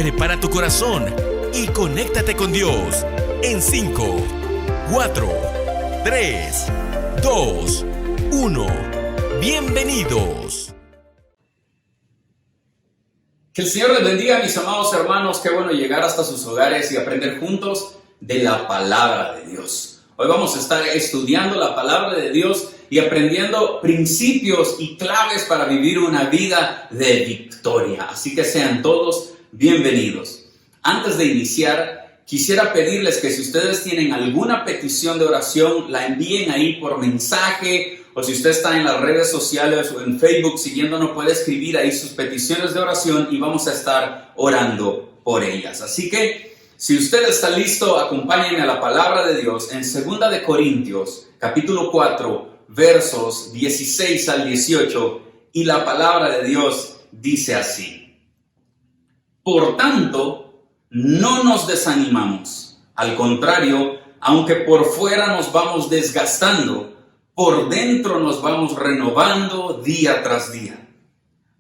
Prepara tu corazón y conéctate con Dios. En 5, 4, 3, 2, 1. Bienvenidos. Que el Señor les bendiga, mis amados hermanos. Qué bueno llegar hasta sus hogares y aprender juntos de la palabra de Dios. Hoy vamos a estar estudiando la palabra de Dios y aprendiendo principios y claves para vivir una vida de victoria. Así que sean todos bienvenidos. Antes de iniciar, quisiera pedirles que si ustedes tienen alguna petición de oración, la envíen ahí por mensaje, o si usted está en las redes sociales o en Facebook siguiéndonos, puede escribir ahí sus peticiones de oración y vamos a estar orando por ellas. Así que, si usted está listo, acompáñenme a la palabra de Dios en 2 de Corintios, capítulo 4, versos 16 al 18, y la palabra de Dios dice así: Por tanto, no nos desanimamos. Al contrario, aunque por fuera nos vamos desgastando, por dentro nos vamos renovando día tras día.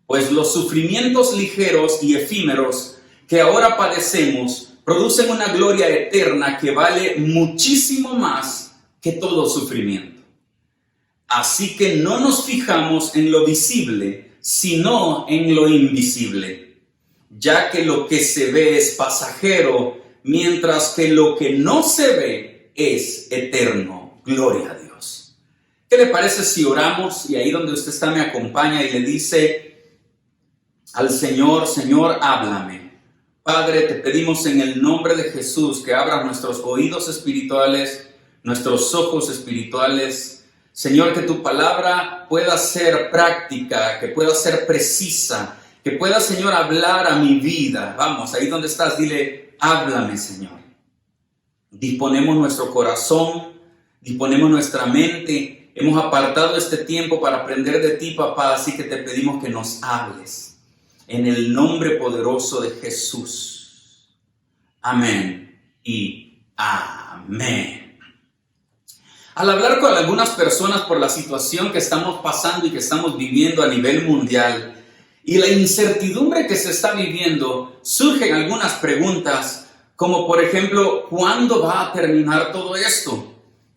Pues los sufrimientos ligeros y efímeros que ahora padecemos producen una gloria eterna que vale muchísimo más que todo sufrimiento. Así que no nos fijamos en lo visible, sino en lo invisible, ya que lo que se ve es pasajero, mientras que lo que no se ve es eterno. Gloria a Dios. ¿Qué le parece si oramos y ahí donde usted está me acompaña y le dice al Señor: Señor, háblame? Padre, te pedimos en el nombre de Jesús que abras nuestros oídos espirituales, nuestros ojos espirituales. Señor, que tu palabra pueda ser práctica, que pueda ser precisa, que pueda, Señor, hablar a mi vida. Vamos, ahí donde estás, dile: háblame, Señor. Disponemos nuestro corazón, disponemos nuestra mente. Hemos apartado este tiempo para aprender de ti, papá, así que te pedimos que nos hables. En el nombre poderoso de Jesús. Amén y amén. Al hablar con algunas personas por la situación que estamos pasando y que estamos viviendo a nivel mundial, y la incertidumbre que se está viviendo, surgen algunas preguntas, como por ejemplo, ¿cuándo va a terminar todo esto?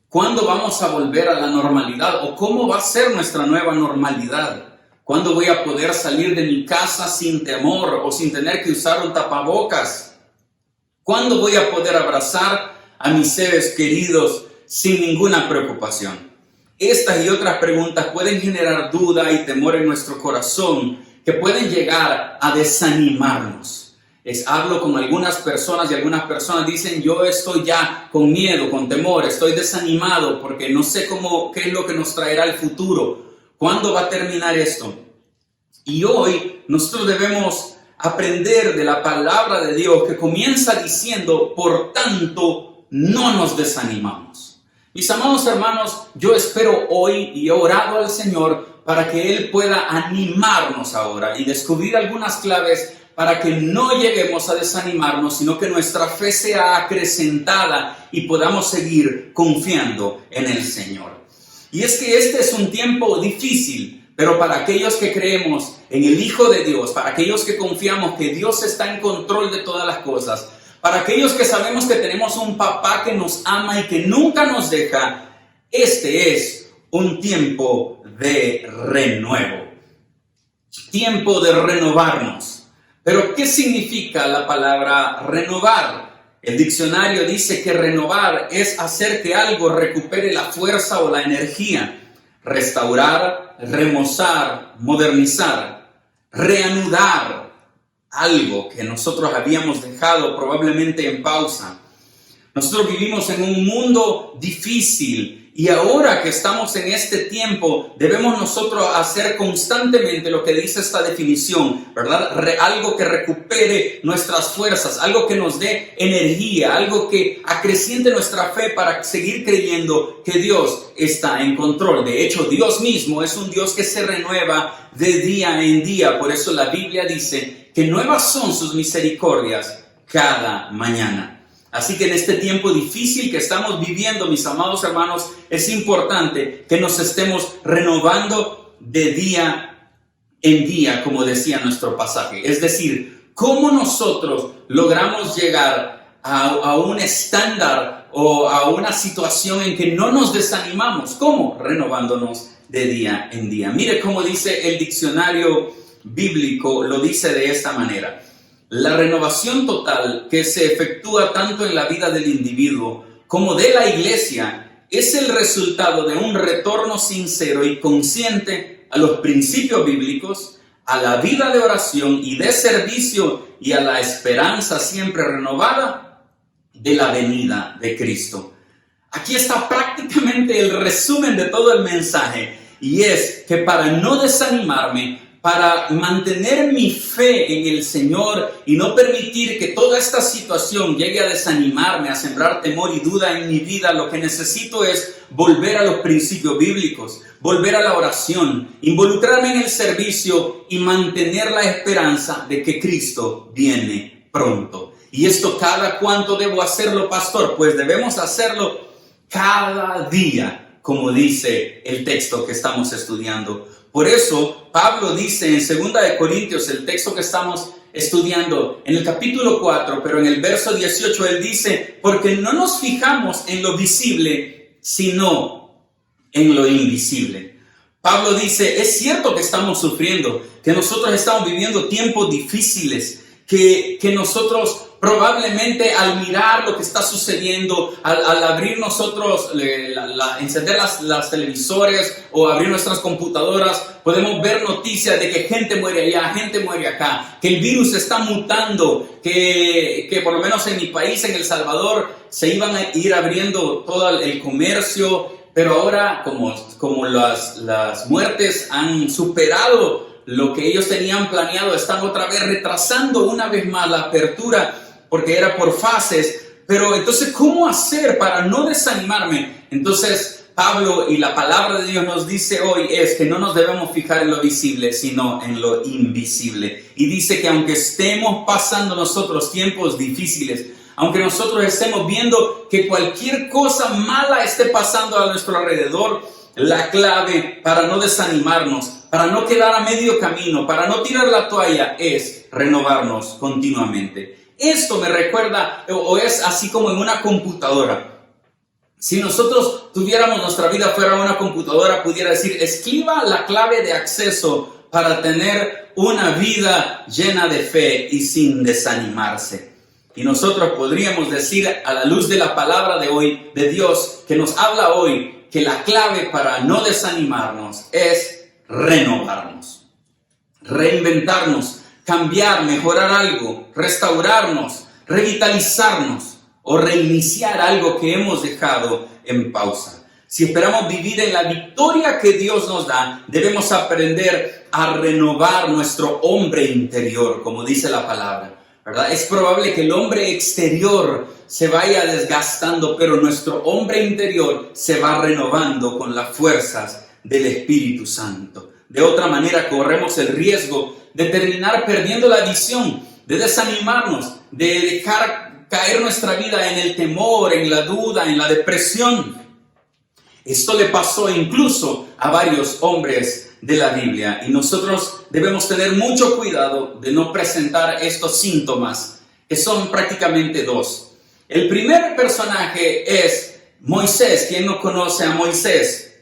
¿Cuándo vamos a volver a la normalidad? ¿O cómo va a ser nuestra nueva normalidad? ¿Cuándo voy a poder salir de mi casa sin temor o sin tener que usar un tapabocas? ¿Cuándo voy a poder abrazar a mis seres queridos sin ninguna preocupación? Estas y otras preguntas pueden generar duda y temor en nuestro corazón, que pueden llegar a desanimarnos. Hablo con algunas personas y algunas personas dicen: yo estoy ya con miedo, con temor, estoy desanimado porque no sé qué es lo que nos traerá el futuro. ¿Cuándo va a terminar esto? Y hoy nosotros debemos aprender de la palabra de Dios que comienza diciendo: por tanto, no nos desanimamos. Mis amados hermanos, yo espero hoy y he orado al Señor para que Él pueda animarnos ahora y descubrir algunas claves para que no lleguemos a desanimarnos, sino que nuestra fe sea acrecentada y podamos seguir confiando en el Señor. Y es que este es un tiempo difícil, pero para aquellos que creemos en el Hijo de Dios, para aquellos que confiamos que Dios está en control de todas las cosas, para aquellos que sabemos que tenemos un papá que nos ama y que nunca nos deja, este es un tiempo de renuevo, tiempo de renovarnos. Pero ¿qué significa la palabra renovar? El diccionario dice que renovar es hacer que algo recupere la fuerza o la energía, restaurar, remozar, modernizar, reanudar algo que nosotros habíamos dejado probablemente en pausa. Nosotros vivimos en un mundo difícil y ahora que estamos en este tiempo debemos nosotros hacer constantemente lo que dice esta definición, ¿verdad? Algo que recupere nuestras fuerzas, algo que nos dé energía, algo que acreciente nuestra fe para seguir creyendo que Dios está en control. De hecho, Dios mismo es un Dios que se renueva de día en día. Por eso la Biblia dice que nuevas son sus misericordias cada mañana. Así que en este tiempo difícil que estamos viviendo, mis amados hermanos, es importante que nos estemos renovando de día en día, como decía nuestro pasaje. Es decir, ¿Cómo nosotros logramos llegar a un estándar o a una situación en que no nos desanimamos? ¿Cómo? Renovándonos de día en día. Mire cómo dice el diccionario bíblico, lo dice de esta manera. La renovación total que se efectúa tanto en la vida del individuo como de la iglesia es el resultado de un retorno sincero y consciente a los principios bíblicos, a la vida de oración y de servicio y a la esperanza siempre renovada de la venida de Cristo. Aquí está prácticamente el resumen de todo el mensaje, y es que para no desanimarme, para mantener mi fe en el Señor y no permitir que toda esta situación llegue a desanimarme, a sembrar temor y duda en mi vida, lo que necesito es volver a los principios bíblicos, volver a la oración, involucrarme en el servicio y mantener la esperanza de que Cristo viene pronto. ¿Y esto cada cuánto debo hacerlo, pastor? Pues debemos hacerlo cada día, como dice el texto que estamos estudiando. Por eso, Pablo dice en 2 Corintios, el texto que estamos estudiando, en el capítulo 4, pero en el verso 18, él dice, porque no nos fijamos en lo visible, sino en lo invisible. Pablo dice, es cierto que estamos sufriendo, que nosotros estamos viviendo tiempos difíciles, que nosotros probablemente al mirar lo que está sucediendo, al abrir nosotros, encender las televisores o abrir nuestras computadoras, podemos ver noticias de que gente muere allá, gente muere acá, que el virus está mutando, que por lo menos en mi país, en El Salvador, se iban a ir abriendo todo el comercio, pero ahora como las muertes han superado lo que ellos tenían planeado, están otra vez retrasando una vez más la apertura, porque era por fases. Pero entonces, ¿cómo hacer para no desanimarme? Entonces, Pablo y la palabra de Dios nos dice hoy es que no nos debemos fijar en lo visible, sino en lo invisible. Y dice que aunque estemos pasando nosotros tiempos difíciles, aunque nosotros estemos viendo que cualquier cosa mala esté pasando a nuestro alrededor, la clave para no desanimarnos, para no quedar a medio camino, para no tirar la toalla, es renovarnos continuamente. Esto me recuerda, o es así como en una computadora. Si nosotros tuviéramos nuestra vida fuera una computadora, pudiera decir, escriba la clave de acceso para tener una vida llena de fe y sin desanimarse. Y nosotros podríamos decir, a la luz de la palabra de hoy, de Dios, que nos habla hoy, que la clave para no desanimarnos es renovarnos, reinventarnos, cambiar, mejorar algo, restaurarnos, revitalizarnos o reiniciar algo que hemos dejado en pausa. Si esperamos vivir en la victoria que Dios nos da, debemos aprender a renovar nuestro hombre interior, como dice la palabra, ¿verdad? Es probable que el hombre exterior se vaya desgastando, pero nuestro hombre interior se va renovando con las fuerzas del Espíritu Santo. De otra manera, corremos el riesgo de terminar perdiendo la visión, de desanimarnos, de dejar caer nuestra vida en el temor, en la duda, en la depresión. Esto le pasó incluso a varios hombres de la Biblia, y nosotros debemos tener mucho cuidado de no presentar estos síntomas, que son prácticamente dos. El primer personaje es Moisés. ¿Quién no conoce a Moisés?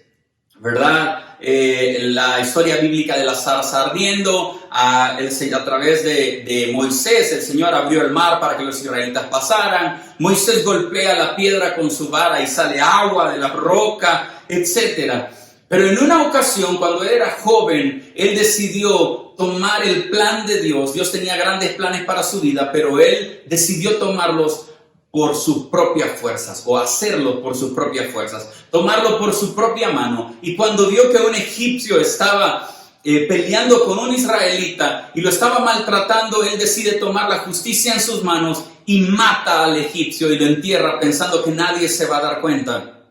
¿Verdad? La historia bíblica de la zarza ardiendo, a través de Moisés el Señor abrió el mar para que los israelitas pasaran. Moisés golpea la piedra con su vara y sale agua de la roca, etc. Pero en una ocasión, cuando él era joven, él decidió tomar el plan de Dios. Dios tenía grandes planes para su vida, pero él decidió tomarlos por sus propias fuerzas, o hacerlo por sus propias fuerzas, tomarlo por su propia mano. Y cuando vio que un egipcio estaba peleando con un israelita y lo estaba maltratando, él decide tomar la justicia en sus manos y mata al egipcio y lo entierra pensando que nadie se va a dar cuenta.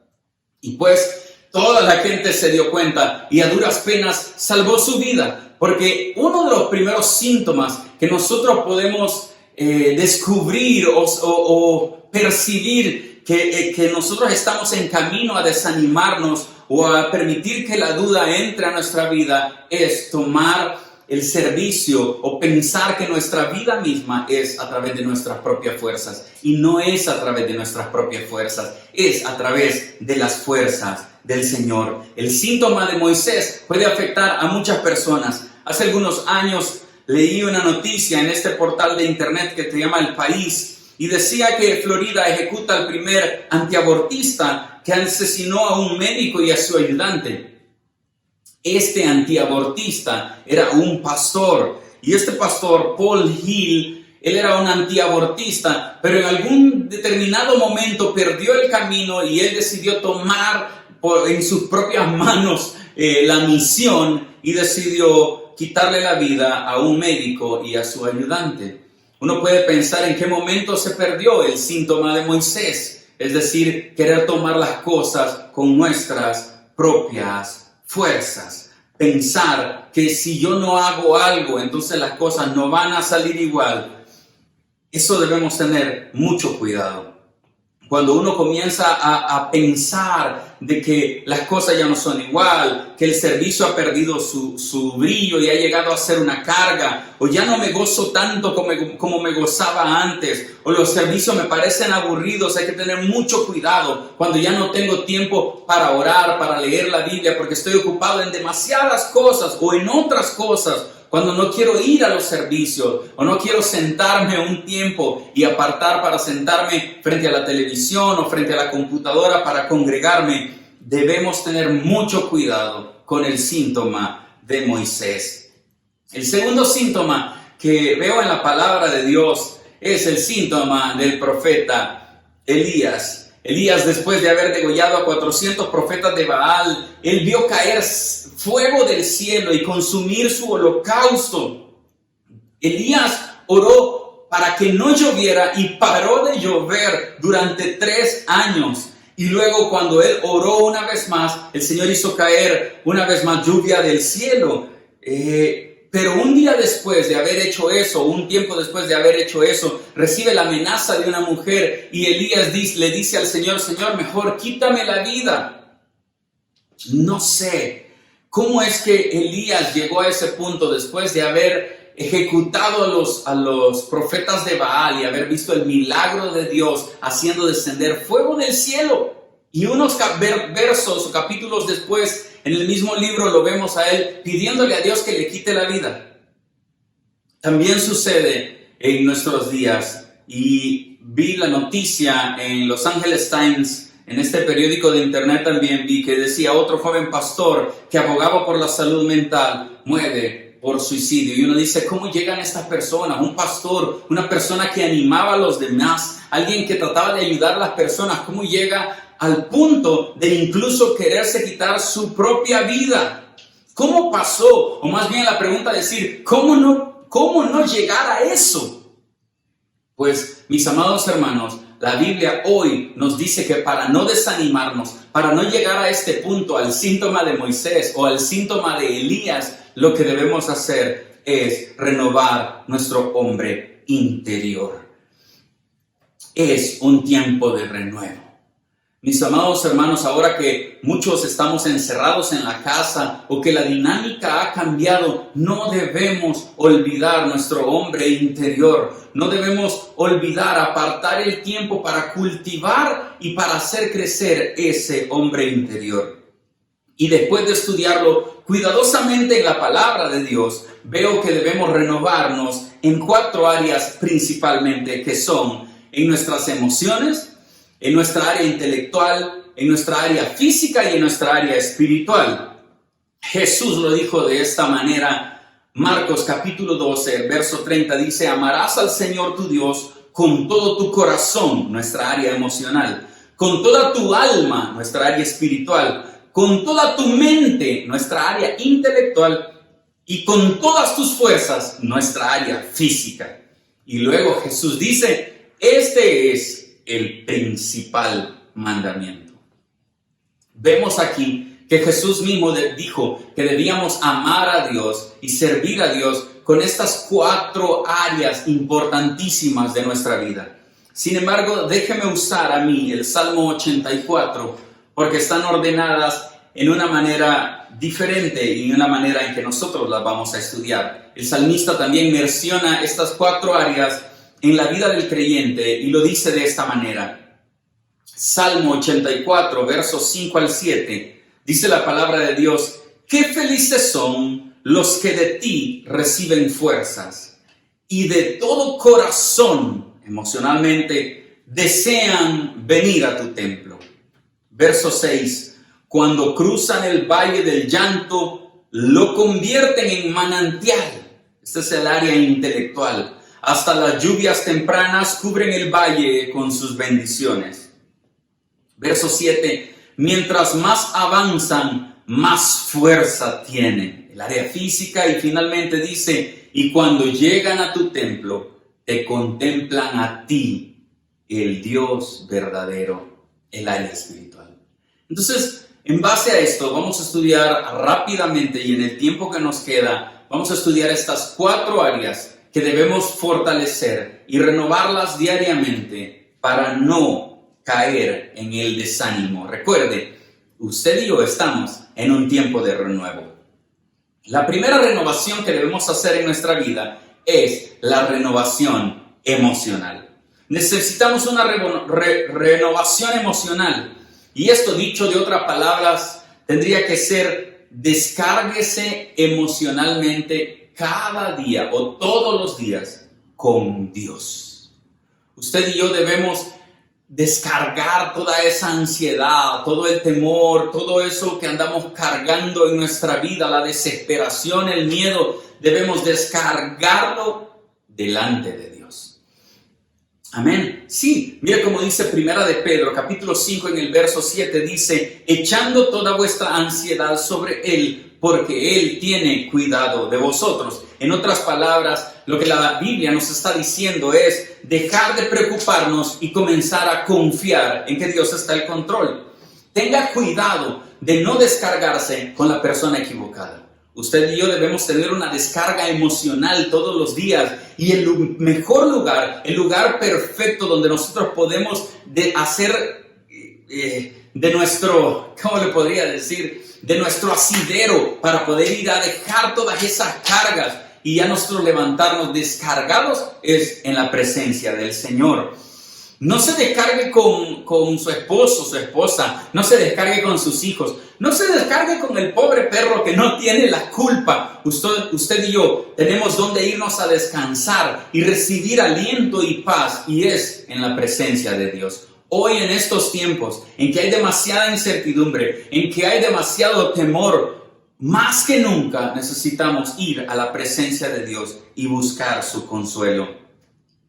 Y pues toda la gente se dio cuenta y a duras penas salvó su vida, porque uno de los primeros síntomas que nosotros podemos descubrir o percibir que nosotros estamos en camino a desanimarnos o a permitir que la duda entre a nuestra vida es tomar el servicio o pensar que nuestra vida misma es a través de nuestras propias fuerzas. Y no es a través de nuestras propias fuerzas, es a través de las fuerzas del Señor. El síntoma de Moisés puede afectar a muchas personas. Hace algunos años leí una noticia en este portal de internet que se llama El País y decía que Florida ejecuta al primer antiabortista que asesinó a un médico y a su ayudante. Este antiabortista era un pastor y este pastor, Paul Hill, él era un antiabortista, pero en algún determinado momento perdió el camino y él decidió tomar en sus propias manos la misión y decidió quitarle la vida a un médico y a su ayudante. Uno puede pensar en qué momento se perdió el síntoma de Moisés, es decir, querer tomar las cosas con nuestras propias fuerzas, pensar que si yo no hago algo, entonces las cosas no van a salir igual. Eso debemos tener mucho cuidado. Cuando uno comienza a pensar de que las cosas ya no son igual, que el servicio ha perdido su brillo y ha llegado a ser una carga, o ya no me gozo tanto como me gozaba antes, o los servicios me parecen aburridos, hay que tener mucho cuidado cuando ya no tengo tiempo para orar, para leer la Biblia, porque estoy ocupado en demasiadas cosas o en otras cosas. Cuando no quiero ir a los servicios o no quiero sentarme un tiempo y apartar para sentarme frente a la televisión o frente a la computadora para congregarme, debemos tener mucho cuidado con el síntoma de Moisés. El segundo síntoma que veo en la palabra de Dios es el síntoma del profeta Elías. Elías, después de haber degollado a 400 profetas de Baal, él vio caer fuego del cielo y consumir su holocausto. Elías oró para que no lloviera y paró de llover durante 3 años. Y luego cuando él oró una vez más, el Señor hizo caer una vez más lluvia del cielo. Pero un día después de haber hecho eso, un tiempo después de haber hecho eso, recibe la amenaza de una mujer y Elías le dice al Señor, Señor, mejor quítame la vida. No sé cómo es que Elías llegó a ese punto después de haber ejecutado a los profetas de Baal y haber visto el milagro de Dios haciendo descender fuego del cielo. Y unos versos o capítulos después, en el mismo libro lo vemos a él pidiéndole a Dios que le quite la vida. También sucede en nuestros días y vi la noticia en Los Angeles Times, en este periódico de internet también vi que decía otro joven pastor que abogaba por la salud mental muere por suicidio. Y uno dice, ¿cómo llegan estas personas? Un pastor, una persona que animaba a los demás, alguien que trataba de ayudar a las personas, ¿cómo llega al punto de incluso quererse quitar su propia vida? ¿Cómo pasó? O más bien la pregunta es decir, ¿cómo no llegar a eso? Pues, mis amados hermanos, la Biblia hoy nos dice que para no desanimarnos, para no llegar a este punto, al síntoma de Moisés o al síntoma de Elías, lo que debemos hacer es renovar nuestro hombre interior. Es un tiempo de renuevo. Mis amados hermanos, ahora que muchos estamos encerrados en la casa o que la dinámica ha cambiado, no debemos olvidar nuestro hombre interior. No debemos olvidar apartar el tiempo para cultivar y para hacer crecer ese hombre interior. Y después de estudiarlo cuidadosamente en la palabra de Dios, veo que debemos renovarnos en 4 áreas principalmente, que son en nuestras emociones, en nuestra área intelectual, en nuestra área física y en nuestra área espiritual. Jesús lo dijo de esta manera. Marcos capítulo 12, verso 30 dice, amarás al Señor tu Dios con todo tu corazón, nuestra área emocional, con toda tu alma, nuestra área espiritual, con toda tu mente, nuestra área intelectual, y con todas tus fuerzas, nuestra área física. Y luego Jesús dice, este es el principal mandamiento. Vemos aquí que Jesús mismo dijo que debíamos amar a Dios y servir a Dios con estas 4 áreas importantísimas de nuestra vida. Sin embargo, déjeme usar a mí el Salmo 84 porque están ordenadas en una manera diferente y una manera en que nosotros las vamos a estudiar. El salmista también menciona estas 4 áreas en la vida del creyente y lo dice de esta manera. Salmo 84, versos 5 al 7, dice la palabra de Dios: qué felices son los que de ti reciben fuerzas y de todo corazón, emocionalmente, desean venir a tu templo. Verso 6, cuando cruzan el valle del llanto, lo convierten en manantial. Este es el área intelectual. Hasta las lluvias tempranas cubren el valle con sus bendiciones. Verso 7, mientras más avanzan, más fuerza tienen. El área física. Y finalmente dice, y cuando llegan a tu templo, te contemplan a ti, el Dios verdadero, el área espiritual. Entonces, en base a esto, vamos a estudiar rápidamente y en el tiempo que nos queda, vamos a estudiar estas 4 áreas que debemos fortalecer y renovarlas diariamente para no caer en el desánimo. Recuerde, usted y yo estamos en un tiempo de renuevo. La primera renovación que debemos hacer en nuestra vida es la renovación emocional. Necesitamos una renovación emocional. Y esto, dicho de otras palabras, tendría que ser: descárguese emocionalmente cada día o todos los días con Dios. Usted y yo debemos descargar toda esa ansiedad, todo el temor, todo eso que andamos cargando en nuestra vida, la desesperación, el miedo. Debemos descargarlo delante de Dios. Amén. Sí, mira cómo dice Primera de Pedro, capítulo 5, en el verso 7, dice: echando toda vuestra ansiedad sobre Él, porque Él tiene cuidado de vosotros. En otras palabras, lo que la Biblia nos está diciendo es dejar de preocuparnos y comenzar a confiar en que Dios está al control. Tenga cuidado de no descargarse con la persona equivocada. Usted y yo debemos tener una descarga emocional todos los días, y el mejor lugar, el lugar perfecto donde nosotros podemos hacer de nuestro, ¿cómo le podría decir? De nuestro asidero para poder ir a dejar todas esas cargas y ya nosotros levantarnos descargados es en la presencia del Señor. No se descargue con su esposo, su esposa. No se descargue con sus hijos. No se descargue con el pobre perro que no tiene la culpa. Usted y yo tenemos donde irnos a descansar y recibir aliento y paz, y es en la presencia de Dios. Hoy, en estos tiempos en que hay demasiada incertidumbre, en que hay demasiado temor, más que nunca necesitamos ir a la presencia de Dios y buscar su consuelo.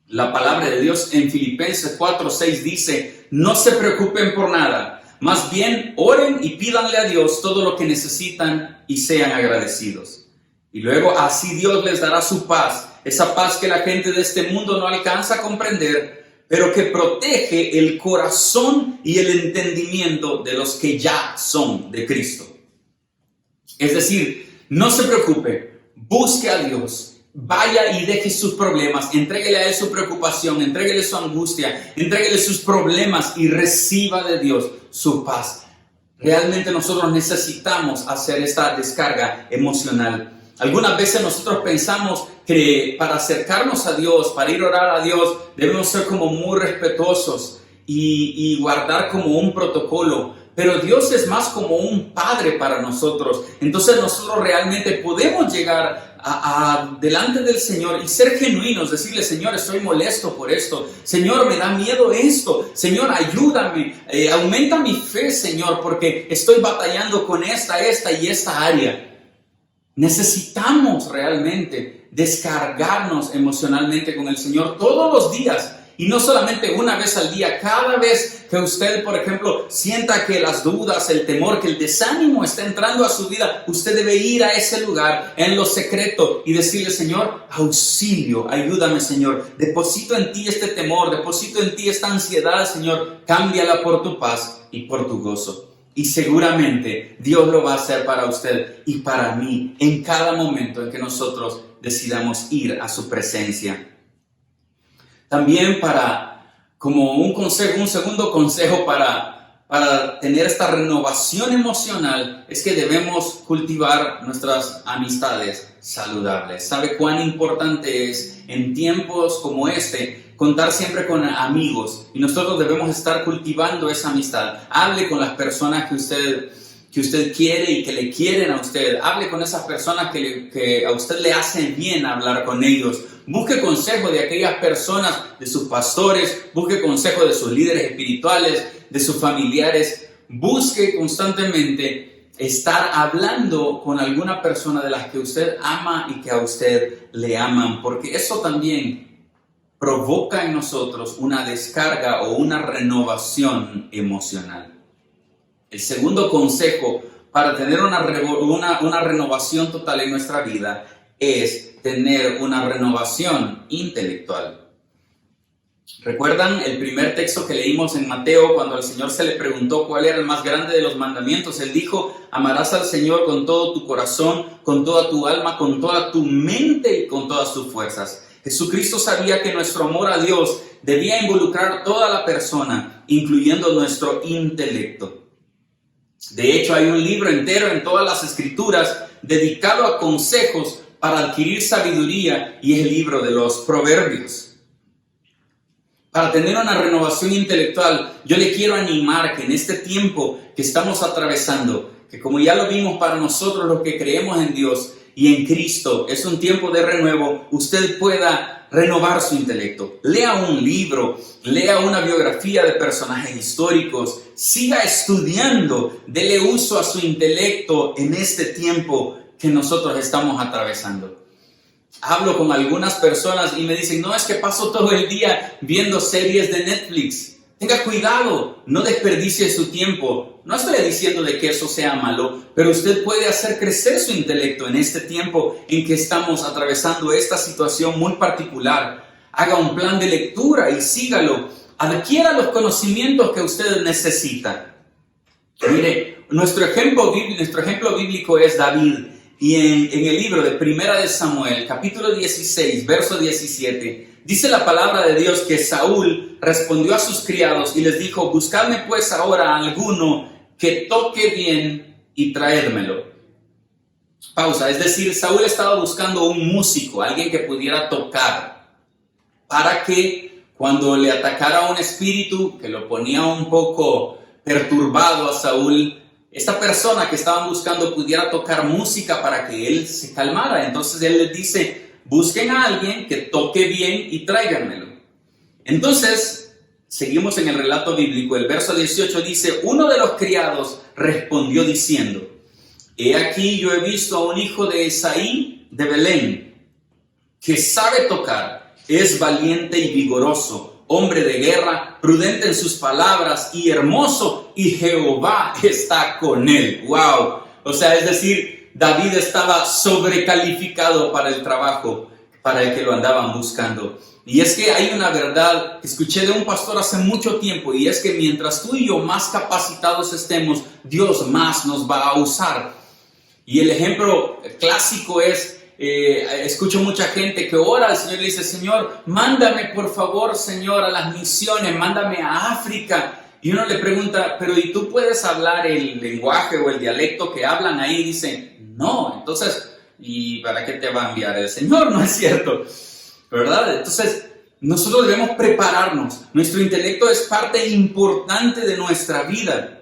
La palabra de Dios en Filipenses 4:6 dice: no se preocupen por nada, más bien oren y pídanle a Dios todo lo que necesitan y sean agradecidos. Y luego así Dios les dará su paz, esa paz que la gente de este mundo no alcanza a comprender, pero que protege el corazón y el entendimiento de los que ya son de Cristo. Es decir, no se preocupe, busque a Dios, vaya y deje sus problemas, entréguele a Él su preocupación, entréguele su angustia, entréguele sus problemas y reciba de Dios su paz. Realmente nosotros necesitamos hacer esta descarga emocional. Algunas veces nosotros pensamos que para acercarnos a Dios, para ir a orar a Dios, debemos ser como muy respetuosos y guardar como un protocolo. Pero Dios es más como un padre para nosotros. Entonces nosotros realmente podemos llegar delante del Señor y ser genuinos, decirle: Señor, estoy molesto por esto. Señor, me da miedo esto. Señor, ayúdame, aumenta mi fe, Señor, porque estoy batallando con esta y esta área. Necesitamos realmente descargarnos emocionalmente con el Señor todos los días. Y no solamente una vez al día, cada vez que usted, por ejemplo, sienta que las dudas, el temor, que el desánimo está entrando a su vida, usted debe ir a ese lugar en lo secreto y decirle: Señor, auxilio, ayúdame, Señor. Deposito en ti este temor, deposito en ti esta ansiedad, Señor. Cámbiala por tu paz y por tu gozo. Y seguramente Dios lo va a hacer para usted y para mí en cada momento en que nosotros decidamos ir a su presencia. También como un segundo consejo para para tener esta renovación emocional es que debemos cultivar nuestras amistades saludables. ¿Sabe cuán importante es en tiempos como este contar siempre con amigos? Y nosotros debemos estar cultivando esa amistad. Hable con las personas que usted quiere y que le quieren a usted. Hable con esas personas que a usted le hacen bien hablar con ellos. Busque consejo de aquellas personas, de sus pastores. Busque consejo de sus líderes espirituales, de sus familiares. Busque constantemente estar hablando con alguna persona de las que usted ama y que a usted le aman, porque eso también provoca en nosotros una descarga o una renovación emocional. El segundo consejo para tener una renovación total en nuestra vida es tener una renovación intelectual. ¿Recuerdan el primer texto que leímos en Mateo cuando al Señor se le preguntó cuál era el más grande de los mandamientos? Él dijo: amarás al Señor con todo tu corazón, con toda tu alma, con toda tu mente y con todas tus fuerzas. Jesucristo sabía que nuestro amor a Dios debía involucrar toda la persona, incluyendo nuestro intelecto. De hecho, hay un libro entero en todas las Escrituras dedicado a consejos para adquirir sabiduría, y es el libro de los Proverbios. Para tener una renovación intelectual, yo le quiero animar que en este tiempo que estamos atravesando, que como ya lo vimos para nosotros los que creemos en Dios y en Cristo, es un tiempo de renuevo, usted pueda renovar su intelecto. Lea un libro, lea una biografía de personajes históricos, siga estudiando, dele uso a su intelecto en este tiempo que nosotros estamos atravesando. Hablo con algunas personas y me dicen: no, es que paso todo el día viendo series de Netflix. Tenga cuidado, no desperdicie su tiempo. No estoy diciendo de que eso sea malo, pero usted puede hacer crecer su intelecto en este tiempo en que estamos atravesando esta situación muy particular. Haga un plan de lectura y sígalo. Adquiera los conocimientos que usted necesita. Mire, nuestro ejemplo bíblico es David. Y en el libro de Primera de Samuel, capítulo 16, verso 17, dice la palabra de Dios que Saúl respondió a sus criados y les dijo: buscadme pues ahora a alguno que toque bien y traédmelo. Pausa, es decir, Saúl estaba buscando un músico, alguien que pudiera tocar, para que cuando le atacara un espíritu que lo ponía un poco perturbado a Saúl, esta persona que estaban buscando pudiera tocar música para que él se calmara. Entonces él les dice: busquen a alguien que toque bien y tráiganmelo. Entonces, seguimos en el relato bíblico. El verso 18 dice: uno de los criados respondió diciendo: he aquí, yo he visto a un hijo de Isaí de Belén, que sabe tocar, es valiente y vigoroso, hombre de guerra, prudente en sus palabras y hermoso, y Jehová está con él. ¡Wow! O sea, es decir, David estaba sobrecalificado para el trabajo para el que lo andaban buscando. Y es que hay una verdad que escuché de un pastor hace mucho tiempo, y es que mientras tú y yo más capacitados estemos, Dios más nos va a usar. Y el ejemplo clásico es: escucho mucha gente que ora al Señor y le dice: Señor, mándame por favor, Señor, a las misiones, mándame a África. Y uno le pregunta: pero ¿y tú puedes hablar el lenguaje o el dialecto que hablan ahí? Y dice: no. Entonces, ¿y para qué te va a enviar el Señor? No es cierto, ¿verdad? Entonces, nosotros debemos prepararnos. Nuestro intelecto es parte importante de nuestra vida.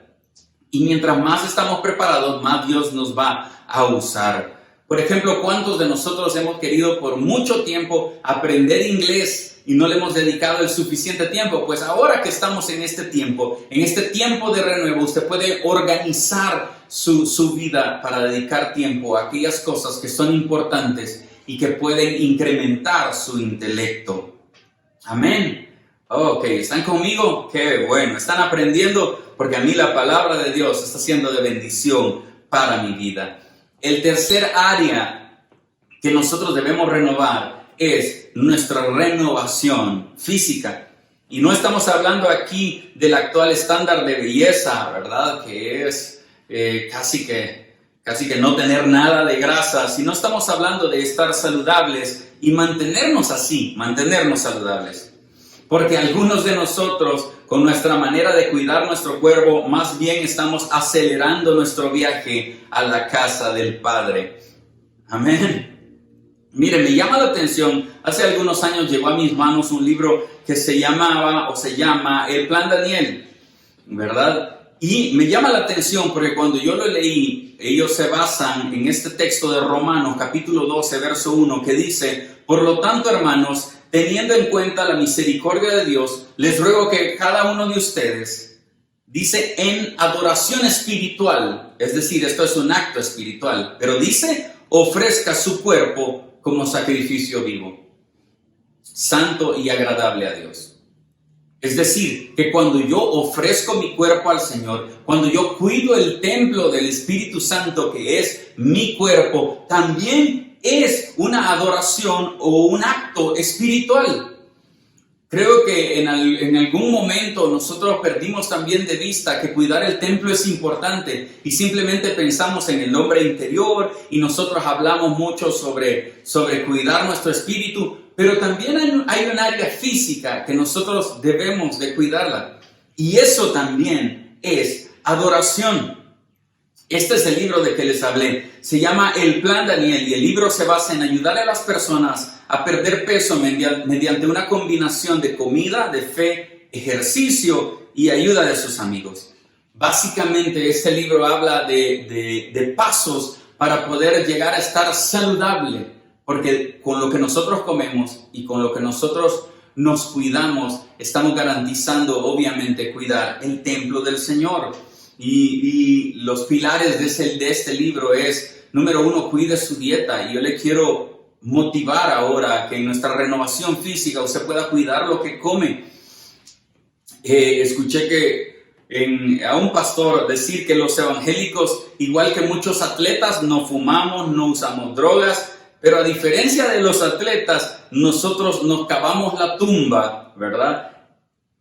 Y mientras más estamos preparados, más Dios nos va a usar. Por ejemplo, ¿cuántos de nosotros hemos querido por mucho tiempo aprender inglés y no le hemos dedicado el suficiente tiempo? Pues ahora que estamos en este tiempo de renuevo, usted puede organizar su vida para dedicar tiempo a aquellas cosas que son importantes y que pueden incrementar su intelecto. Amén. Ok, ¿están conmigo? Qué bueno, están aprendiendo, porque a mí la palabra de Dios está siendo de bendición para mi vida. El tercer área que nosotros debemos renovar es nuestra renovación física. Y no estamos hablando aquí del actual estándar de belleza, ¿verdad? Que es casi que no tener nada de grasa, sino estamos hablando de estar saludables y mantenernos así, mantenernos saludables. Porque algunos de nosotros, con nuestra manera de cuidar nuestro cuerpo, más bien estamos acelerando nuestro viaje a la casa del Padre. Amén. Mire, me llama la atención, hace algunos años llegó a mis manos un libro que se llama El Plan Daniel, ¿verdad? Y me llama la atención porque cuando yo lo leí, ellos se basan en este texto de Romanos, capítulo 12, verso 1, que dice: por lo tanto, hermanos, teniendo en cuenta la misericordia de Dios, les ruego que cada uno de ustedes, dice, en adoración espiritual, es decir, esto es un acto espiritual, pero dice, ofrezca su cuerpo como sacrificio vivo, santo y agradable a Dios. Es decir, que cuando yo ofrezco mi cuerpo al Señor, cuando yo cuido el templo del Espíritu Santo que es mi cuerpo, también es una adoración o un acto espiritual. Creo que en algún momento nosotros perdimos también de vista que cuidar el templo es importante y simplemente pensamos en el hombre interior y nosotros hablamos mucho sobre cuidar nuestro espíritu. Pero también hay un área física que nosotros debemos de cuidarla. Y eso también es adoración. Este es el libro de que les hablé. Se llama El Plan Daniel y el libro se basa en ayudar a las personas a perder peso mediante una combinación de comida, de fe, ejercicio y ayuda de sus amigos. Básicamente este libro habla de pasos para poder llegar a estar saludable. Porque con lo que nosotros comemos y con lo que nosotros nos cuidamos, estamos garantizando, obviamente, cuidar el templo del Señor. Y los pilares de este libro es, número 1, cuide su dieta. Y yo le quiero motivar ahora que en nuestra renovación física usted pueda cuidar lo que come. Escuché a un pastor decir que los evangélicos, igual que muchos atletas, no fumamos, no usamos drogas. Pero a diferencia de los atletas, nosotros nos cavamos la tumba, ¿verdad?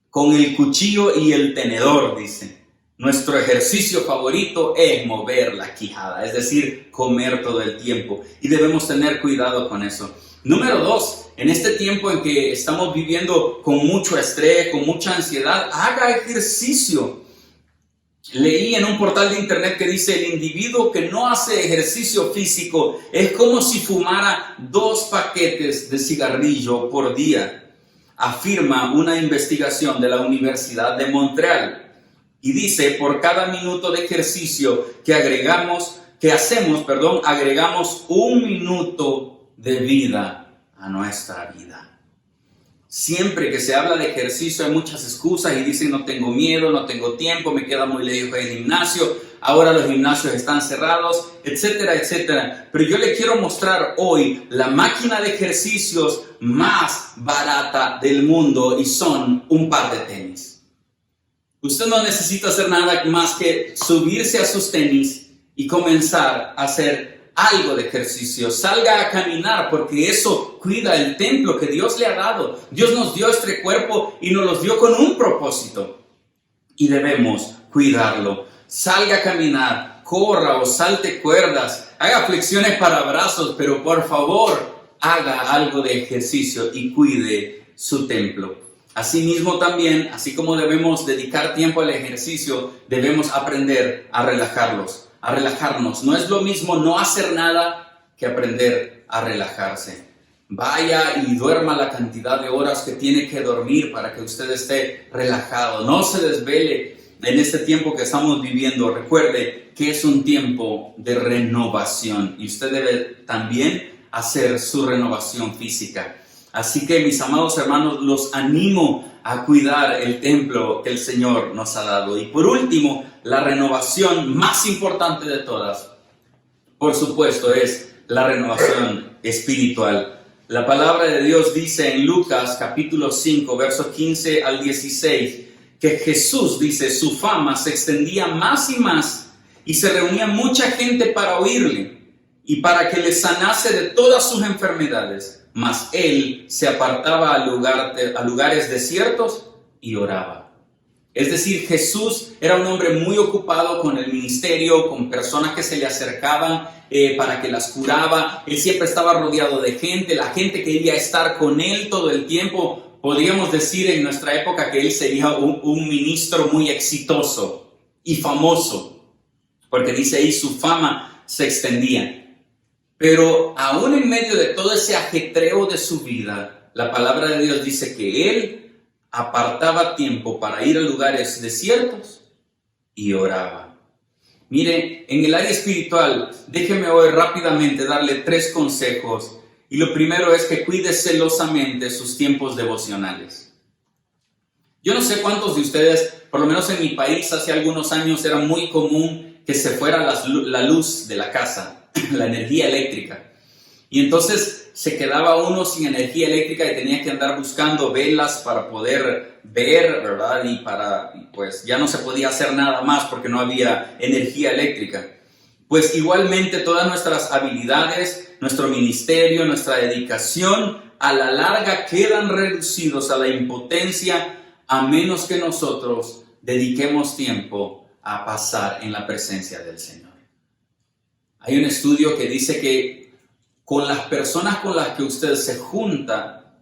Con el cuchillo y el tenedor, dice. Nuestro ejercicio favorito es mover la quijada, es decir, comer todo el tiempo. Y debemos tener cuidado con eso. Número 2, en este tiempo en que estamos viviendo con mucho estrés, con mucha ansiedad, haga ejercicio. Leí en un portal de internet que dice: el individuo que no hace ejercicio físico es como si fumara 2 paquetes de cigarrillo por día, afirma una investigación de la Universidad de Montreal. Y dice, por cada minuto de ejercicio que agregamos 1 minuto de vida a nuestra vida. Siempre que se habla de ejercicio hay muchas excusas y dicen: no tengo miedo, no tengo tiempo, me queda muy lejos el gimnasio, ahora los gimnasios están cerrados, etcétera, etcétera. Pero yo le quiero mostrar hoy la máquina de ejercicios más barata del mundo y son un par de tenis. Usted no necesita hacer nada más que subirse a sus tenis y comenzar a hacer algo de ejercicio. Salga a caminar porque eso cuida el templo que Dios le ha dado. Dios nos dio este cuerpo y nos los dio con un propósito y debemos cuidarlo. Salga a caminar, corra o salte cuerdas, haga flexiones para brazos, pero por favor haga algo de ejercicio y cuide su templo. Asimismo también, así como debemos dedicar tiempo al ejercicio, debemos aprender a relajarnos. No es lo mismo no hacer nada que aprender a relajarse. Vaya y duerma la cantidad de horas que tiene que dormir para que usted esté relajado. No se desvele en este tiempo que estamos viviendo. Recuerde que es un tiempo de renovación y usted debe también hacer su renovación física. Así que, mis amados hermanos, los animo a cuidar el templo que el Señor nos ha dado. Y por último, la renovación más importante de todas, por supuesto, es la renovación espiritual. La palabra de Dios dice en Lucas capítulo 5, versos 15 al 16, que Jesús, dice, su fama se extendía más y más y se reunía mucha gente para oírle y para que le sanase de todas sus enfermedades. Mas él se apartaba a lugares desiertos y oraba. Es decir, Jesús era un hombre muy ocupado con el ministerio, con personas que se le acercaban para que las curaba. Él siempre estaba rodeado de gente, la gente quería estar con él todo el tiempo podríamos decir en nuestra época que él sería un ministro muy exitoso y famoso, porque dice ahí su fama se extendía. Pero aún en medio de todo ese ajetreo de su vida, la palabra de Dios dice que él apartaba tiempo para ir a lugares desiertos y oraba. Mire, en el área espiritual, déjeme hoy rápidamente darle 3 consejos. Y lo primero es que cuide celosamente sus tiempos devocionales. Yo no sé cuántos de ustedes, por lo menos en mi país hace algunos años era muy común que se fuera la luz de la casa, la energía eléctrica. Y entonces se quedaba uno sin energía eléctrica y tenía que andar buscando velas para poder ver, ¿verdad? Y pues ya no se podía hacer nada más porque no había energía eléctrica. Pues igualmente todas nuestras habilidades, nuestro ministerio, nuestra dedicación, a la larga quedan reducidos a la impotencia a menos que nosotros dediquemos tiempo a pasar en la presencia del Señor. Hay un estudio que dice que con las personas con las que usted se junta,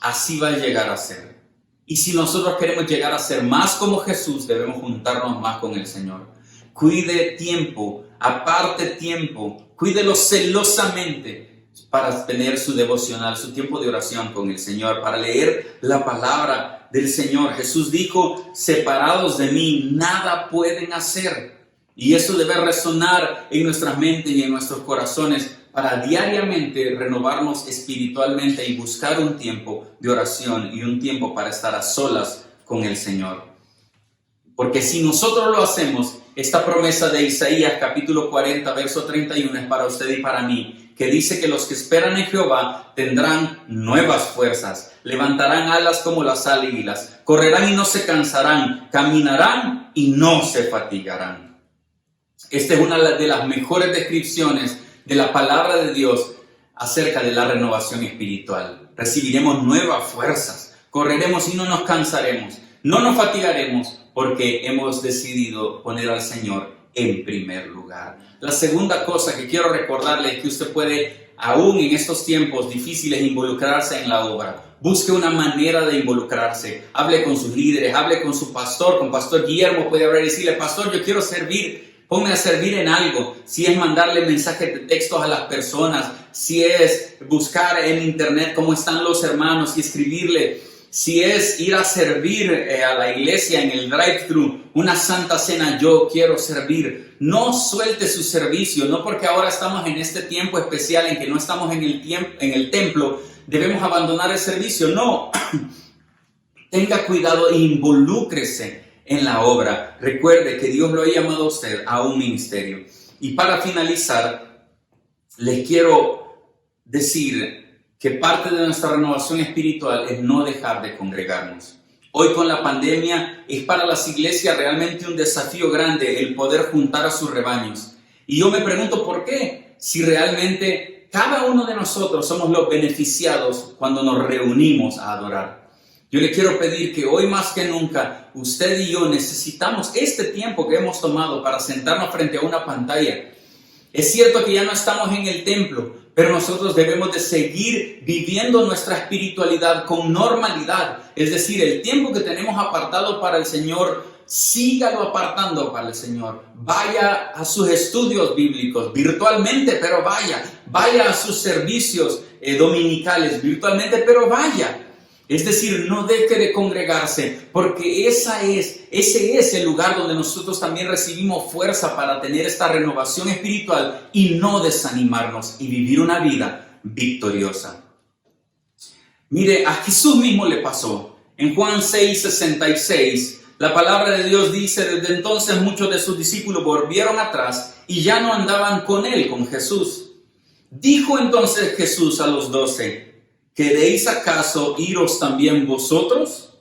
así va a llegar a ser. Y si nosotros queremos llegar a ser más como Jesús, debemos juntarnos más con el Señor. Cuide tiempo, aparte tiempo, cuídelo celosamente para tener su devocional, su tiempo de oración con el Señor, para leer la palabra del Señor. Jesús dijo, separados de mí, nada pueden hacer. Y eso debe resonar en nuestras mentes y en nuestros corazones para diariamente renovarnos espiritualmente y buscar un tiempo de oración y un tiempo para estar a solas con el Señor. Porque si nosotros lo hacemos, esta promesa de Isaías capítulo 40, verso 31 es para usted y para mí, que dice que los que esperan en Jehová tendrán nuevas fuerzas, levantarán alas como las águilas, correrán y no se cansarán, caminarán y no se fatigarán. Esta es una de las mejores descripciones de la palabra de Dios acerca de la renovación espiritual. Recibiremos nuevas fuerzas, correremos y no nos cansaremos, no nos fatigaremos porque hemos decidido poner al Señor en primer lugar. La segunda cosa que quiero recordarle es que usted puede, aún en estos tiempos difíciles, involucrarse en la obra. Busque una manera de involucrarse. Hable con sus líderes, hable con su pastor, con Pastor Guillermo. Puede hablar y decirle, pastor, yo quiero servir. Ponme a servir en algo, si es mandarle mensajes de textos a las personas, si es buscar en internet cómo están los hermanos y escribirle, si es ir a servir a la iglesia en el drive-thru, una santa cena, yo quiero servir. No suelte su servicio, no porque ahora estamos en este tiempo especial en que no estamos en el templo, debemos abandonar el servicio. No, tenga cuidado e involúcrese en la obra. Recuerde que Dios lo ha llamado a usted a un ministerio. Y para finalizar, les quiero decir que parte de nuestra renovación espiritual es no dejar de congregarnos. Hoy con la pandemia es para las iglesias realmente un desafío grande el poder juntar a sus rebaños. Y yo me pregunto por qué, si realmente cada uno de nosotros somos los beneficiados cuando nos reunimos a adorar. Yo le quiero pedir que hoy más que nunca, usted y yo necesitamos este tiempo que hemos tomado para sentarnos frente a una pantalla. Es cierto que ya no estamos en el templo, pero nosotros debemos de seguir viviendo nuestra espiritualidad con normalidad. Es decir, el tiempo que tenemos apartado para el Señor, sígalo apartando para el Señor. Vaya a sus estudios bíblicos virtualmente, pero vaya a sus servicios dominicales virtualmente, pero vaya. Es decir, no deje de congregarse, porque ese es el lugar donde nosotros también recibimos fuerza para tener esta renovación espiritual y no desanimarnos y vivir una vida victoriosa. Mire, a Jesús mismo le pasó. En Juan 6:66, la palabra de Dios dice, desde entonces muchos de sus discípulos volvieron atrás y ya no andaban con él, con Jesús. Dijo entonces Jesús a los 12, ¿queréis acaso iros también vosotros?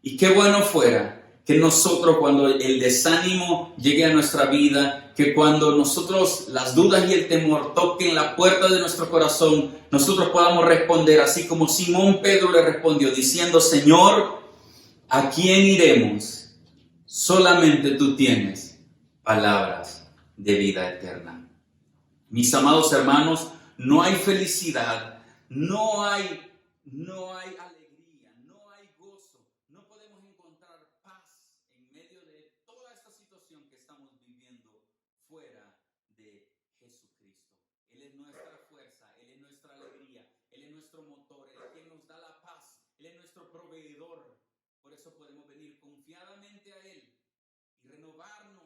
Y qué bueno fuera que nosotros, cuando el desánimo llegue a nuestra vida, que cuando nosotros las dudas y el temor toquen la puerta de nuestro corazón, nosotros podamos responder así como Simón Pedro le respondió diciendo, Señor, ¿a quién iremos? Solamente tú tienes palabras de vida eterna. Mis amados hermanos, no hay felicidad, no hay alegría, no Por eso podemos venir confiadamente a Él y renovarnos